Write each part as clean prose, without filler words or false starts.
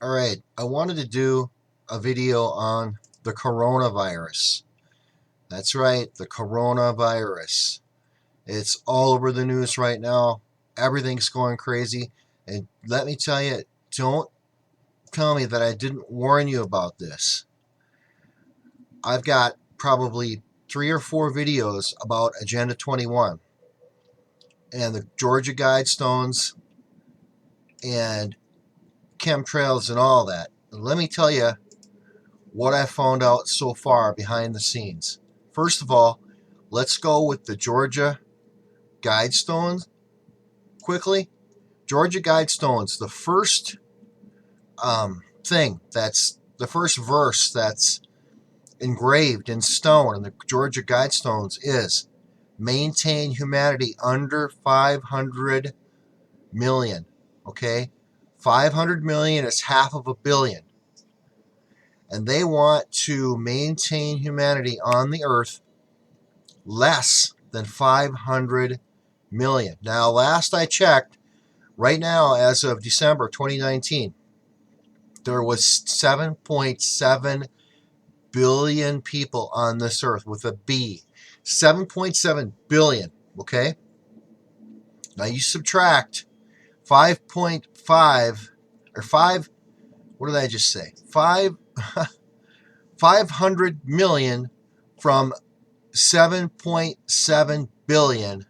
All right, I wanted to do a video on the coronavirus. That's right, the coronavirus. It's all over the news right now. Everything's going crazy. And let me tell you, don't tell me that I didn't warn you about this. I've got probably 3 or 4 videos about Agenda 21 and the Georgia Guidestones and chemtrails and all that. And let me tell you what I found out so far behind the scenes. First of all, let's go with the Georgia Guidestones quickly. Georgia Guidestones, the first the first verse that's engraved in stone in the Georgia Guidestones is maintain humanity under 500 million. Okay? 500 million is half of a billion. And they want to maintain humanity on the earth less than 500 million. Now, last I checked, right now, as of December 2019, there was 7.7 billion people on this earth with a B. 7.7 billion, okay? Now you subtract 5.5 or 5, what did I just say? 500 million from 7.7 billion,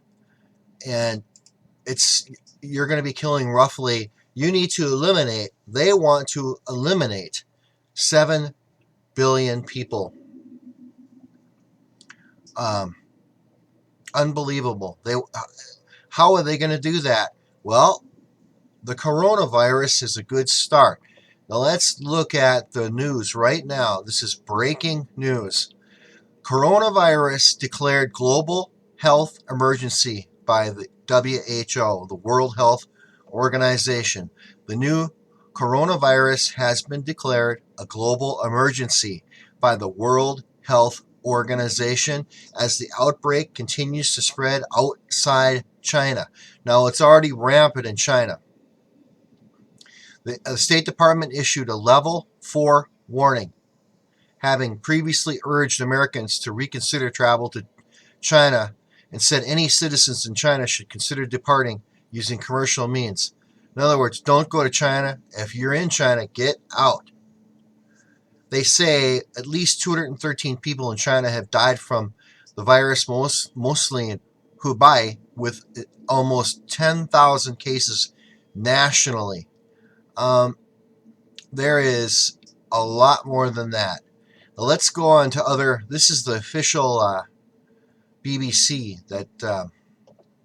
and you're going to be killing roughly, they want to eliminate 7 billion people. Unbelievable. How are they going to do that? Well, the coronavirus is a good start. Now let's look at the news right now. This is breaking news. Coronavirus declared global health emergency by the WHO, the World Health Organization. The new coronavirus has been declared a global emergency by the World Health Organization as the outbreak continues to spread outside China. Now, it's already rampant in China. The State Department issued a level 4 warning, having previously urged Americans to reconsider travel to China and said any citizens in China should consider departing using commercial means. In other words, don't go to China. If you're in China, get out. They say at least 213 people in China have died from the virus, mostly in Hubei, with almost 10,000 cases nationally. There is a lot more than that. Now let's go on to this is the official BBC that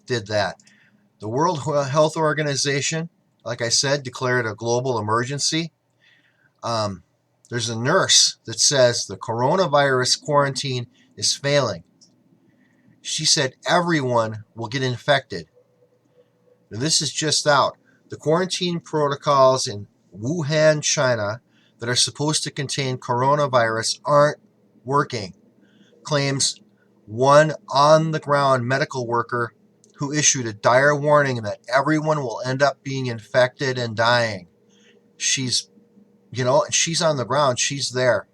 did that. The World Health Organization, like I said, declared a global emergency. There's a nurse that says the coronavirus quarantine is failing. She said everyone will get infected. Now, this is just out. The quarantine protocols in Wuhan, China, that are supposed to contain coronavirus aren't working, claims one on-the-ground medical worker who issued a dire warning that everyone will end up being infected and dying. She's on the ground. She's there.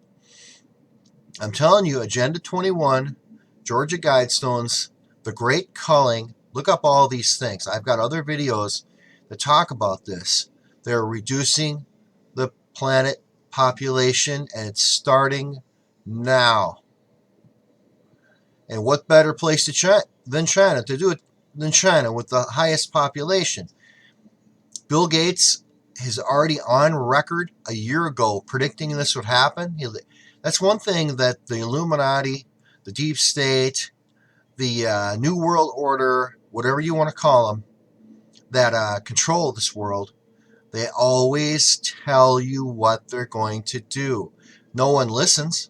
I'm telling you, Agenda 21, Georgia Guidestones, The Great Culling, look up all these things. I've got other videos that talk about this. They're reducing the planet population, and it's starting now. And what better place to do it than China with the highest population? Bill Gates is already on record a year ago predicting this would happen. That's one thing that the Illuminati, the Deep State, the New World Order, whatever you want to call them, that control this world, they always tell you what they're going to do. No one listens.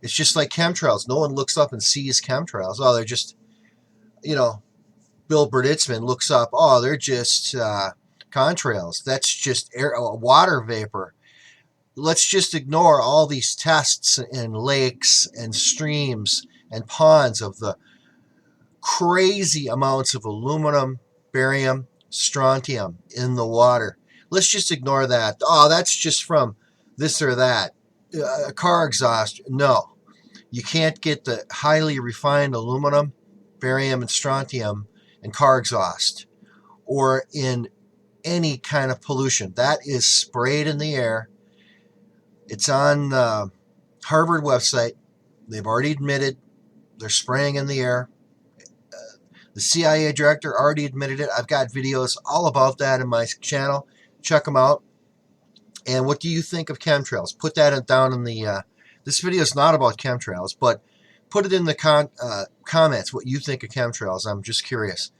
It's just like chemtrails. No one looks up and sees chemtrails. Oh, they're just, Bill Berditzman looks up, oh, they're just contrails. That's just water vapor. Let's just ignore all these tests in lakes and streams and ponds of the crazy amounts of aluminum, barium, strontium in the water. let's just ignore that. Oh, that's just from this or that. Car exhaust. No, you can't get the highly refined aluminum, barium, and strontium in car exhaust or in any kind of pollution. That is sprayed in the air. It's on the Harvard website. They've already admitted they're spraying in the air. The CIA director already admitted it. I've got videos all about that in my channel. Check them out. And what do you think of chemtrails? Put that down in the... this video is not about chemtrails, but put it in the comments what you think of chemtrails. I'm just curious.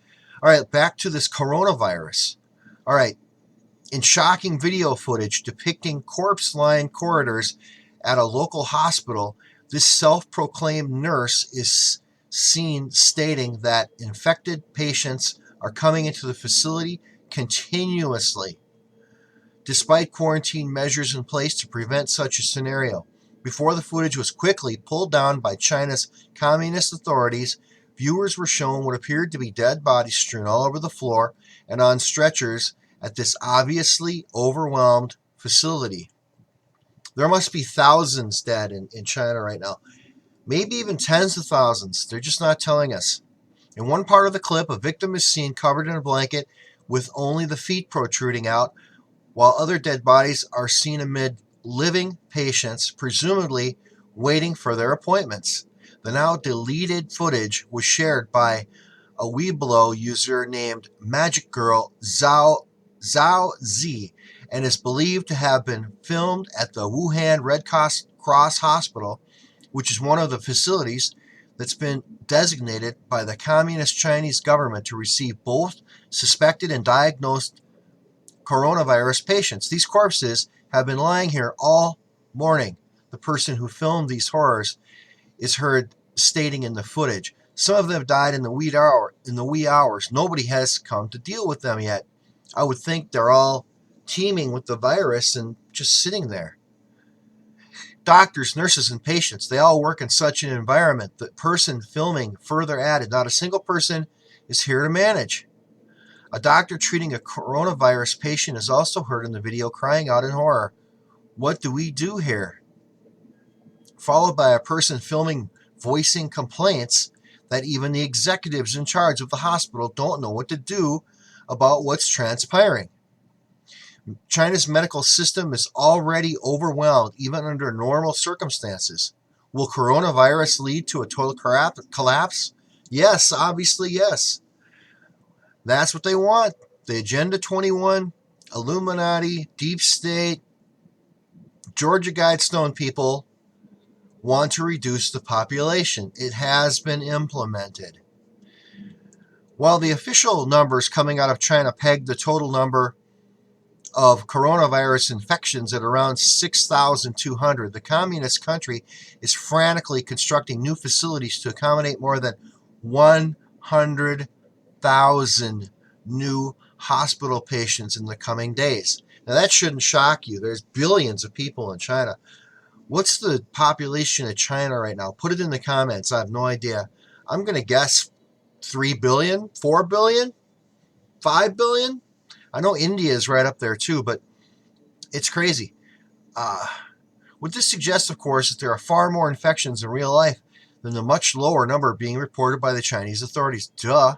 All right, back to this coronavirus. All right, in shocking video footage depicting corpse-lined corridors at a local hospital, this self-proclaimed nurse is seen stating that infected patients are coming into the facility continuously, despite quarantine measures in place to prevent such a scenario. Before the footage was quickly pulled down by China's communist authorities, viewers were shown what appeared to be dead bodies strewn all over the floor and on stretchers at this obviously overwhelmed facility. There must be thousands dead in China right now. Maybe even tens of thousands. They're just not telling us. In one part of the clip, a victim is seen covered in a blanket with only the feet protruding out, while other dead bodies are seen amid living patients, presumably waiting for their appointments. The now deleted footage was shared by a Weibo user named Magic Girl Zhao Z and is believed to have been filmed at the Wuhan Red Cross Hospital, which is one of the facilities that's been designated by the Communist Chinese government to receive both suspected and diagnosed coronavirus patients. These corpses have been lying here all morning. The person who filmed these horrors is heard stating in the footage. Some of them have died in the wee hours. Nobody has come to deal with them yet. I would think they're all teeming with the virus and just sitting there. Doctors, nurses, and patients, they all work in such an environment. The person filming further added, not a single person is here to manage. A doctor treating a coronavirus patient is also heard in the video crying out in horror, "What do we do here?" Followed by a person filming voicing complaints that even the executives in charge of the hospital don't know what to do about what's transpiring. China's medical system is already overwhelmed, even under normal circumstances. Will coronavirus lead to a total collapse? Yes, obviously yes. That's what they want. The Agenda 21, Illuminati, Deep State, Georgia Guidestone people want to reduce the population. It has been implemented. While the official numbers coming out of China peg the total number of coronavirus infections at around 6,200, the communist country is frantically constructing new facilities to accommodate more than 100,000 new hospital patients in the coming days. Now that shouldn't shock you. There's billions of people in China. What's the population of China right now? Put it in the comments. I have no idea. I'm going to guess 3 billion, 4 billion, 5 billion. I know India is right up there too, but it's crazy. What this suggests, of course, is there are far more infections in real life than the much lower number being reported by the Chinese authorities. Duh.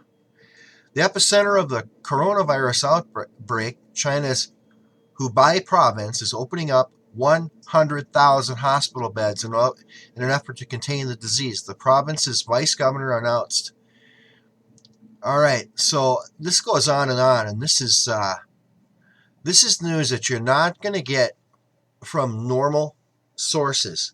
The epicenter of the coronavirus outbreak, China's Hubei province, is opening up 100,000 hospital beds in an effort to contain the disease, the province's vice governor announced. All right, so this goes on, and this is news that you're not going to get from normal sources.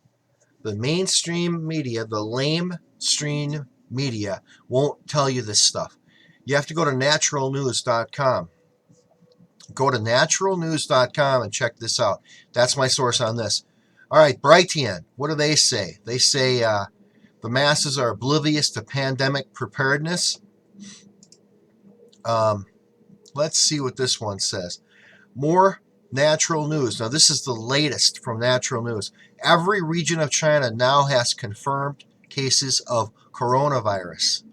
The mainstream media, the lamestream media, won't tell you this stuff. You have to go to naturalnews.com. Go to naturalnews.com and check this out. That's my source on this. All right, Brightian, what do they say? They say the masses are oblivious to pandemic preparedness. Let's see what this one says. More Natural News. Now, this is the latest from Natural News. Every region of China now has confirmed cases of coronavirus.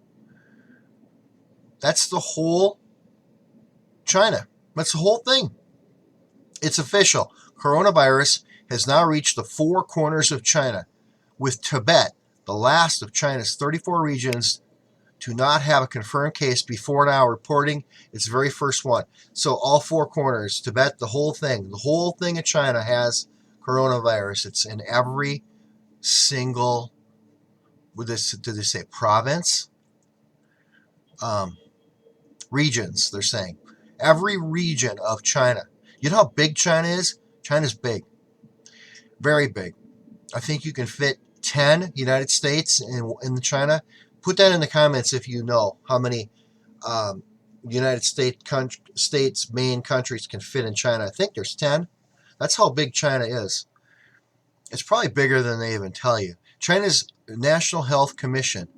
That's the whole China. That's the whole thing. It's official. Coronavirus has now reached the four corners of China, with Tibet, the last of China's 34 regions to not have a confirmed case before now, reporting its very first one. So all four corners, Tibet, the whole thing of China has coronavirus. It's in every single, did they say province? Regions, they're saying. Every region of China. You know how big China is? China's big. Very big. I think you can fit 10 United States in China. Put that in the comments if you know how many United States main countries can fit in China. I think there's 10. That's how big China is. It's probably bigger than they even tell you. China's National Health Commission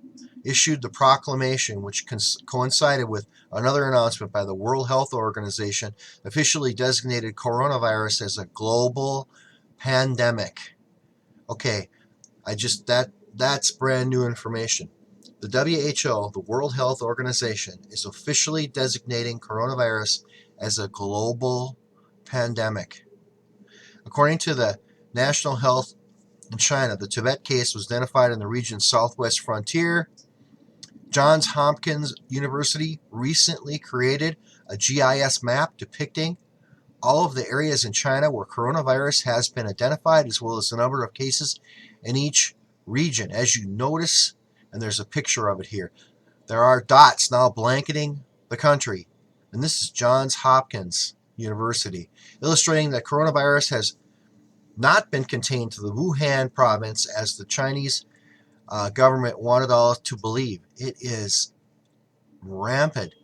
issued the proclamation, which coincided with another announcement by the World Health Organization, officially designated coronavirus as a global pandemic. Okay, that's brand new information. The WHO, the World Health Organization, is officially designating coronavirus as a global pandemic. According to the National Health in China, the Tibet case was identified in the region's southwest frontier. Johns Hopkins University recently created a GIS map depicting all of the areas in China where coronavirus has been identified, as well as the number of cases in each region. As you notice, and there's a picture of it here, there are dots now blanketing the country. And this is Johns Hopkins University, illustrating that coronavirus has not been contained to the Wuhan province as the Chinese government wanted all to believe. It is rampant.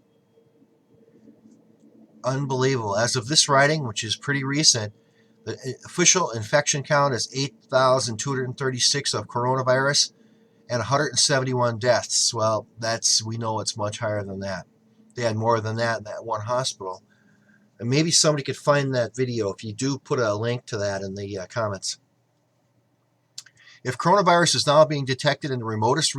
Unbelievable. As of this writing, which is pretty recent, the official infection count is 8,236 of coronavirus and 171 deaths. Well, we know it's much higher than that. They had more than that in that one hospital. And maybe somebody could find that video. If you do, put a link to that in the comments. If coronavirus is now being detected in the remotest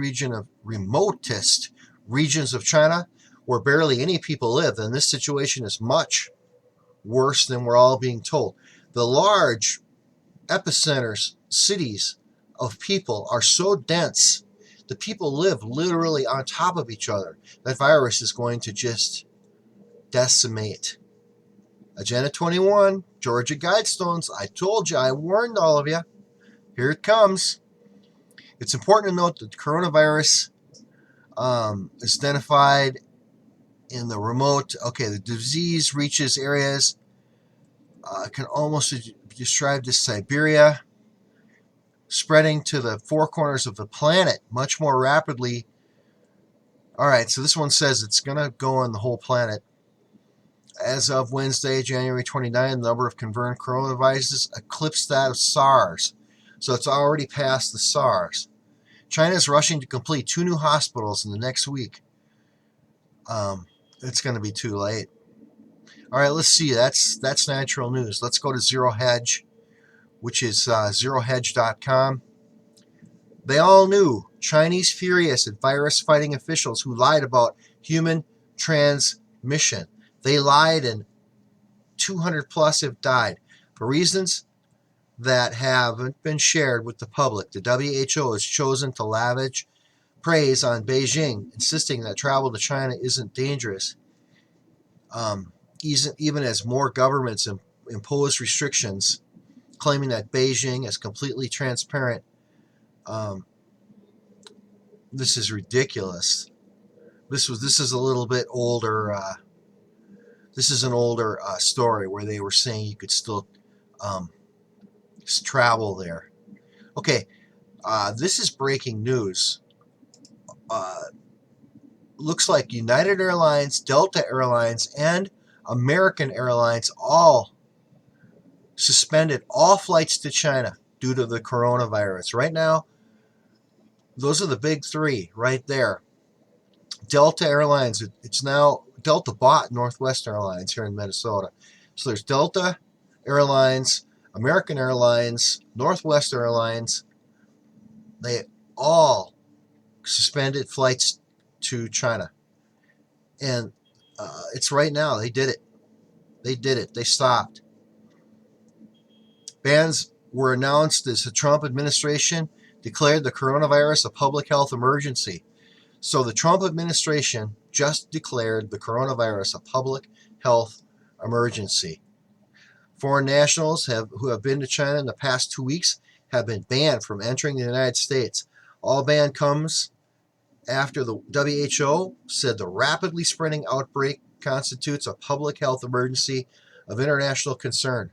regions of China, where barely any people live, then this situation is much worse than we're all being told. The large epicenters, cities of people are so dense, the people live literally on top of each other. That virus is going to just decimate. Agenda 21, Georgia Guidestones. I told you, I warned all of you. Here it comes. It's important to note that the coronavirus is identified in the remote. Okay, the disease reaches areas, can almost be described as Siberia, spreading to the four corners of the planet much more rapidly. All right, so this one says it's going to go on the whole planet. As of Wednesday, January 29, the number of confirmed coronaviruses eclipsed that of SARS. So it's already past the SARS. China is rushing to complete 2 new hospitals in the next week. It's going to be too late. All right, let's see. That's natural news. Let's go to Zero Hedge, which is zerohedge.com. They all knew. Chinese furious at virus-fighting officials who lied about human transmission. They lied, and 200 plus have died for reasons that haven't been shared with the public. The WHO has chosen to lavish praise on Beijing, insisting that travel to China isn't dangerous, even as more governments impose restrictions, claiming that Beijing is completely transparent. This is ridiculous. This is a little bit older. This is an older story where they were saying you could still travel there. Okay, this is breaking news. Looks like United Airlines, Delta Airlines, and American Airlines all suspended all flights to China due to the coronavirus. Right now, those are the big three right there. Delta Airlines, it's now, Delta bought Northwest Airlines here in Minnesota. So there's Delta Airlines, American Airlines, Northwest Airlines. They all suspended flights to China. And it's right now. They did it. They stopped. Bans were announced as the Trump administration declared the coronavirus a public health emergency. So the Trump administration just declared the coronavirus a public health emergency. Foreign nationals who have been to China in the past 2 weeks have been banned from entering the United States. All ban comes after the WHO said the rapidly spreading outbreak constitutes a public health emergency of international concern.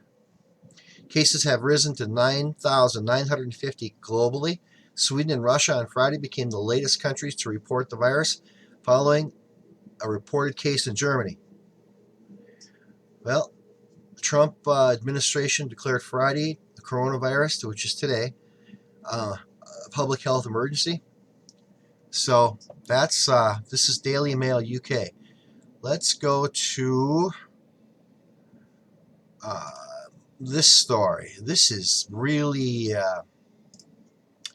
Cases have risen to 9,950 globally. Sweden and Russia on Friday became the latest countries to report the virus, following a reported case in Germany. Well, the Trump administration declared Friday the coronavirus, which is today, a public health emergency. So that's this is Daily Mail UK. Let's go to this story. This is really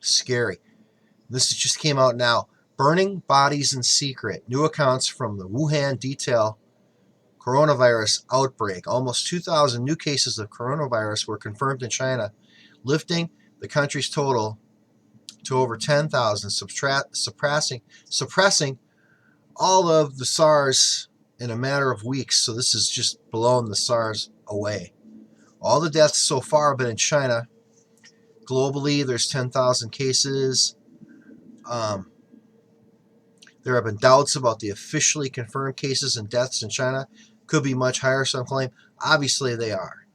scary. This just came out now. Burning bodies in secret. New accounts from the Wuhan detail coronavirus outbreak. Almost 2,000 new cases of coronavirus were confirmed in China, lifting the country's total to over 10,000, suppressing all of the SARS in a matter of weeks. So this has just blown the SARS away. All the deaths so far have been in China. Globally, there's 10,000 cases. There have been doubts about the officially confirmed cases and deaths in China. Could be much higher, some claim. Obviously, they are.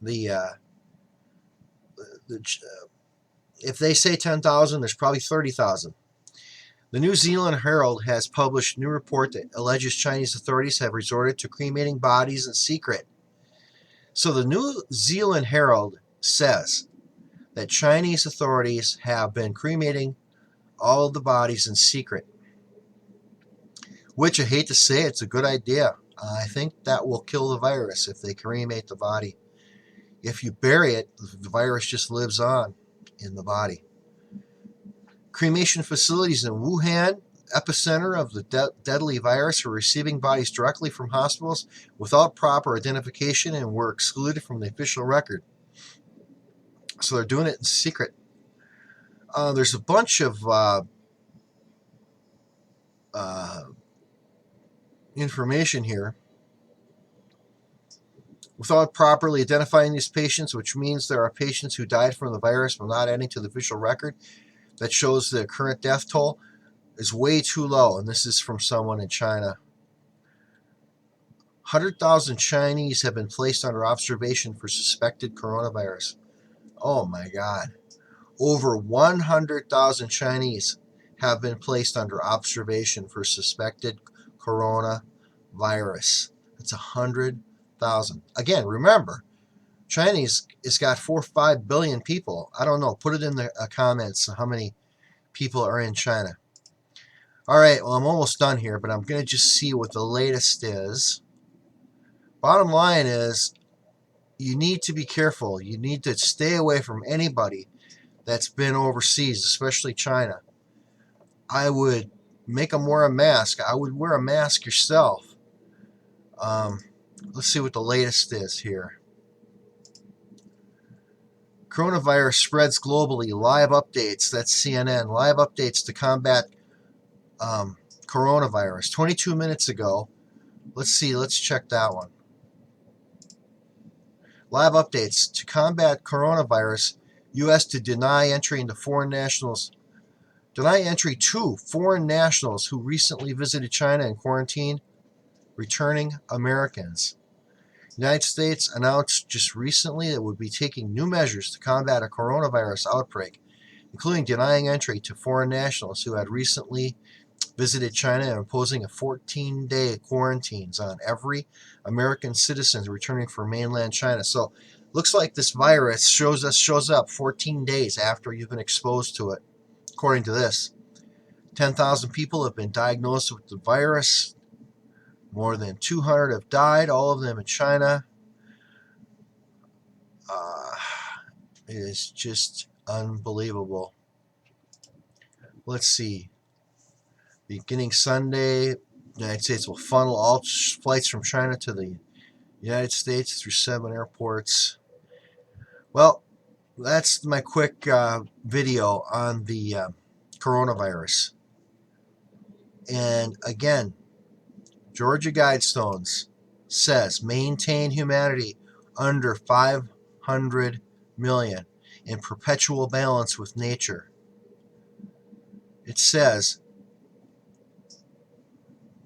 If they say 10,000, there's probably 30,000. The New Zealand Herald has published a new report that alleges Chinese authorities have resorted to cremating bodies in secret. So the New Zealand Herald says that Chinese authorities have been cremating all of the bodies in secret, which I hate to say, it's a good idea. I think that will kill the virus if they cremate the body. If you bury it, the virus just lives on in the body. Cremation facilities in Wuhan, epicenter of the deadly virus, are receiving bodies directly from hospitals without proper identification and were excluded from the official record. So they're doing it in secret. There's a bunch of information here. Without properly identifying these patients, which means there are patients who died from the virus but not adding to the official record that shows the current death toll, is way too low. And this is from someone in China. 100,000 Chinese have been placed under observation for suspected coronavirus. Oh my God. Over 100,000 Chinese have been placed under observation for suspected coronavirus. That's 100,000. Again, remember, Chinese has got 4 or 5 billion people. I don't know. Put it in the comments how many people are in China. All right, well, I'm almost done here, but I'm going to just see what the latest is. Bottom line is, you need to be careful. You need to stay away from anybody that's been overseas, especially China. I would make them wear a mask. I would wear a mask yourself. Let's see what the latest is here. Coronavirus spreads globally. Live updates. That's CNN. Live updates to combat coronavirus. 22 minutes ago. Let's see. Let's check that one. Live updates to combat coronavirus. U.S. to deny entry into foreign nationals. Deny entry to foreign nationals who recently visited China and quarantined returning Americans. The United States announced just recently that it would be taking new measures to combat a coronavirus outbreak, including denying entry to foreign nationals who had recently visited China and imposing a 14-day quarantines on every American citizen returning from mainland China. So looks like this virus shows up 14 days after you've been exposed to it. According to this, 10,000 people have been diagnosed with the virus. More than 200 have died, all of them in China. It is just unbelievable. Let's see. Beginning Sunday, the United States will funnel all flights from China to the United States through 7 airports. Well, that's my quick video on the coronavirus. And again, Georgia Guidestones says maintain humanity under 500 million in perpetual balance with nature. It says,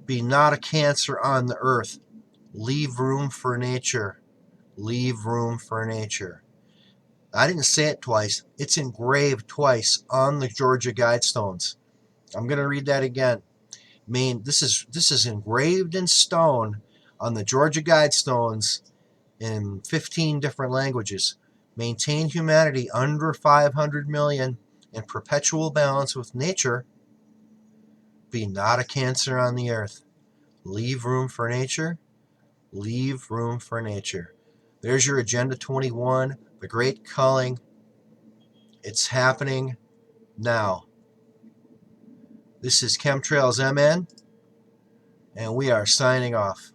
be not a cancer on the earth. Leave room for nature. Leave room for nature. I didn't say it twice. It's engraved twice on the Georgia Guidestones. I'm going to read that again. This is engraved in stone on the Georgia Guidestones in 15 different languages. Maintain humanity under 500 million in perpetual balance with nature. Be not a cancer on the earth. Leave room for nature. Leave room for nature. There's your Agenda 21, the Great Culling. It's happening now. This is Chemtrails MN, and we are signing off.